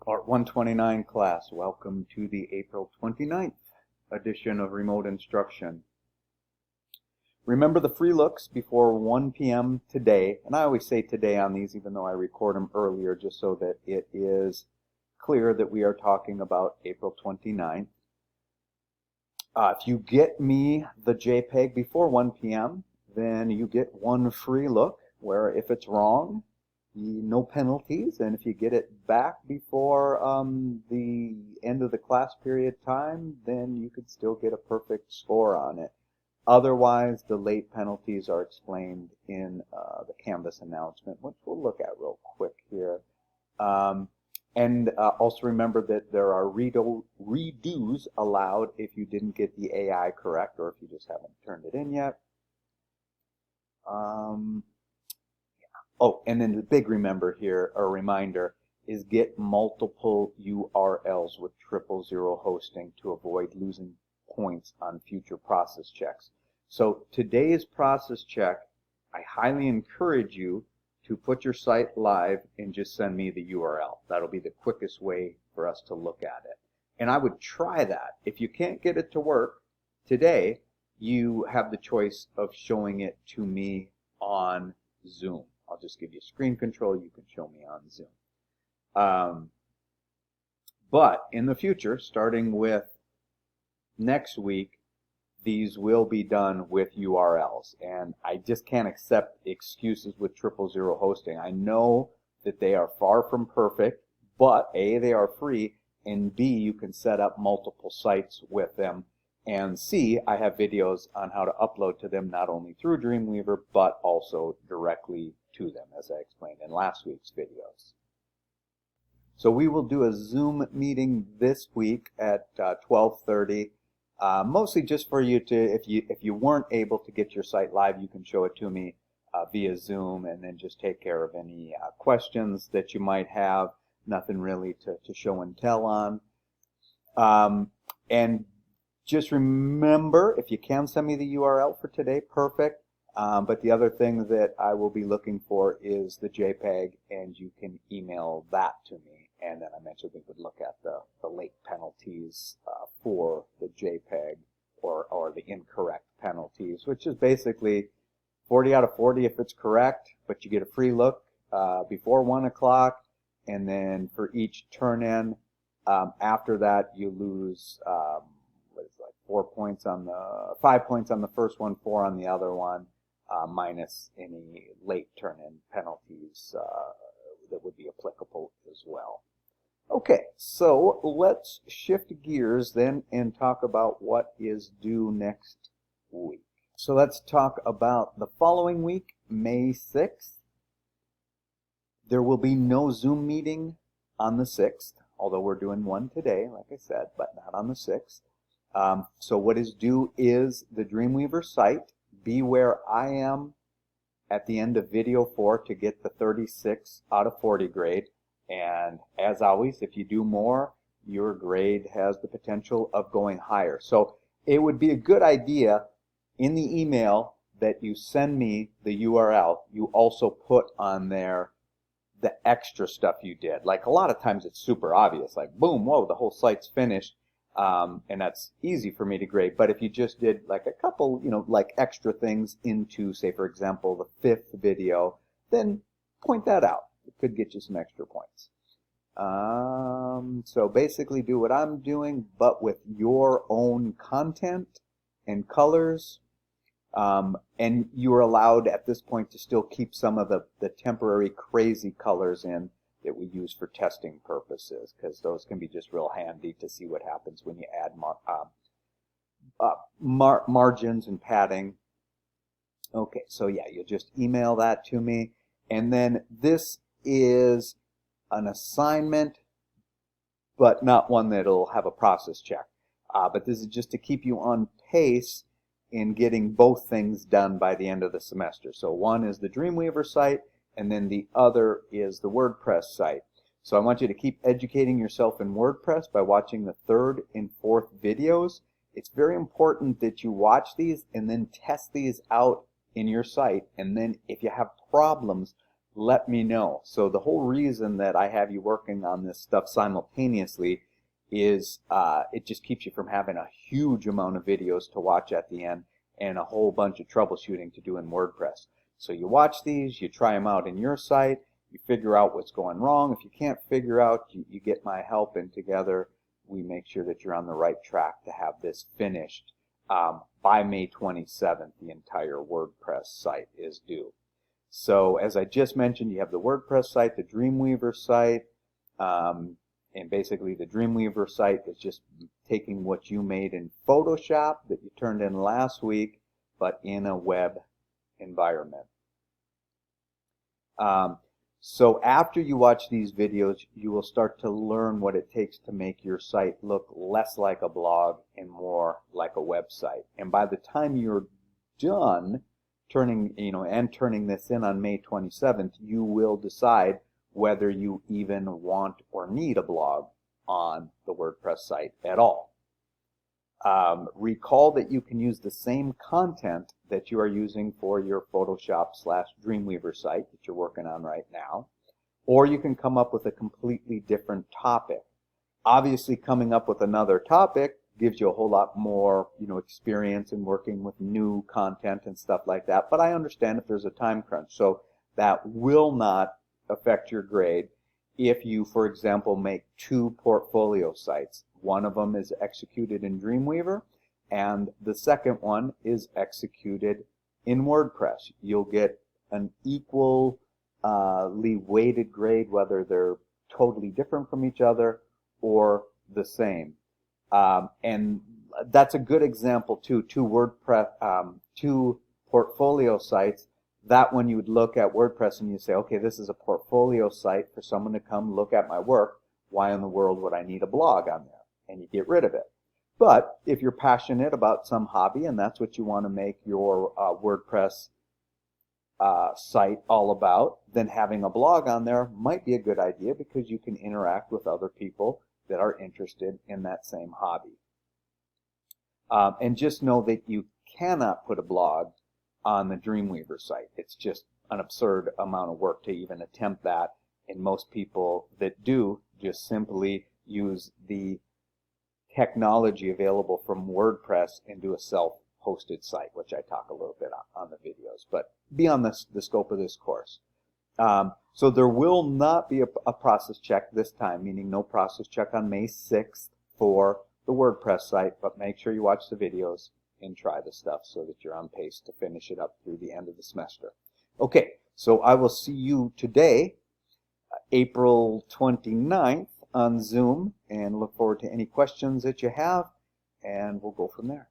ART129 class, welcome to the April 29th edition of Remote Instruction. Remember the free looks before 1 p.m. today, and I always say today on these even though I record them earlier just so that it is clear that we are talking about April 29th. If you get me the JPEG before 1 p.m., then you get one free look where if it's wrong, no penalties, and if you get it back before the end of the class period time, then you could still get a perfect score on it. Otherwise, the late penalties are explained in the Canvas announcement, which we'll look at real quick here. Also remember that there are redos allowed if you didn't get the AI correct or if you just haven't turned it in yet. Oh, and then the big reminder here, or reminder, is get multiple URLs with 000 hosting to avoid losing points on future process checks. So today's process check, I highly encourage you to put your site live and just send me the URL. That'll be the quickest way for us to look at it. And I would try that. If you can't get it to work today, you have the choice of showing it to me on Zoom. I'll just give you screen control. You can show me on Zoom. But in the future, starting with next week, these will be done with URLs. And I just can't accept excuses with 000 hosting. I know that they are far from perfect, but A, they are free, and B, you can set up multiple sites with them. And C, I have videos on how to upload to them not only through Dreamweaver, but also directly to them, as I explained in last week's videos. So we will do a Zoom meeting this week at 12:30, mostly just for you to, if you weren't able to get your site live, you can show it to me via Zoom, and then just take care of any questions that you might have. Nothing really to show and tell on. And just remember, if you can send me the URL for today, perfect. But the other thing that I will be looking for is the JPEG, and you can email that to me. And then I mentioned we would look at the late penalties for the JPEG or the incorrect penalties, which is basically 40 out of 40 if it's correct, but you get a free look before 1 o'clock, and then for each turn-in after that you lose 5 points on the first one, 4 on the other one, minus any late turn-in penalties that would be applicable as well. Okay, so let's shift gears then and talk about what is due next week. So let's talk about the following week, May 6th. There will be no Zoom meeting on the 6th, although we're doing one today, like I said, but not on the 6th. So what is due is the Dreamweaver site. Be where I am at the end of video 4 to get the 36 out of 40 grade. And as always, if you do more, your grade has the potential of going higher. So it would be a good idea in the email that you send me the URL, you also put on there the extra stuff you did. Like a lot of times it's super obvious, like boom, whoa, the whole site's finished. And that's easy for me to grade. But if you just did like a couple, like extra things into, say, for example, the 5th video, then point that out. It could get you some extra points. So basically do what I'm doing, but with your own content and colors. And you are allowed at this point to still keep some of the temporary crazy colors in that we use for testing purposes, because those can be just real handy to see what happens when you add margins and padding. Okay, so yeah, you'll just email that to me. And then this is an assignment, but not one that'll have a process check. But this is just to keep you on pace in getting both things done by the end of the semester. So one is the Dreamweaver site, and then the other is the WordPress site. So I want you to keep educating yourself in WordPress by watching the 3rd and 4th videos. It's very important that you watch these and then test these out in your site. And then if you have problems, let me know. So the whole reason that I have you working on this stuff simultaneously is it just keeps you from having a huge amount of videos to watch at the end and a whole bunch of troubleshooting to do in WordPress. So you watch these, you try them out in your site, you figure out what's going wrong. If you can't figure out, you get my help, and together we make sure that you're on the right track to have this finished by May 27th. The entire WordPress site is due. So as I just mentioned, you have the WordPress site, the Dreamweaver site, and basically the Dreamweaver site is just taking what you made in Photoshop that you turned in last week, but in a web environment. So after you watch these videos, you will start to learn what it takes to make your site look less like a blog and more like a website. And by the time you're done turning this in on May 27th, you will decide whether you even want or need a blog on the WordPress site at all. Recall that you can use the same content that you are using for your Photoshop/Dreamweaver site that you're working on right now, or you can come up with a completely different topic. Obviously, coming up with another topic gives you a whole lot more, experience in working with new content and stuff like that. But I understand if there's a time crunch, so that will not affect your grade if you, for example, make 2 portfolio sites. One of them is executed in Dreamweaver, and the second one is executed in WordPress. You'll get an equally weighted grade, whether they're totally different from each other or the same. And that's a good example too. 2 portfolio sites. That one you would look at WordPress and you say, okay, this is a portfolio site for someone to come look at my work. Why in the world would I need a blog on there? And you get rid of it. But if you're passionate about some hobby and that's what you want to make your WordPress site all about, then having a blog on there might be a good idea because you can interact with other people that are interested in that same hobby. And just know that you cannot put a blog on the Dreamweaver site. It's just an absurd amount of work to even attempt that, and most people that do just simply use the technology available from WordPress and do a self-hosted site, which I talk a little bit on the videos, but beyond the scope of this course. So there will not be a process check this time, meaning no process check on May 6th for the WordPress site, but make sure you watch the videos and try the stuff so that you're on pace to finish it up through the end of the semester. Okay, so I will see you today, April 29th on Zoom, and look forward to any questions that you have, and we'll go from there.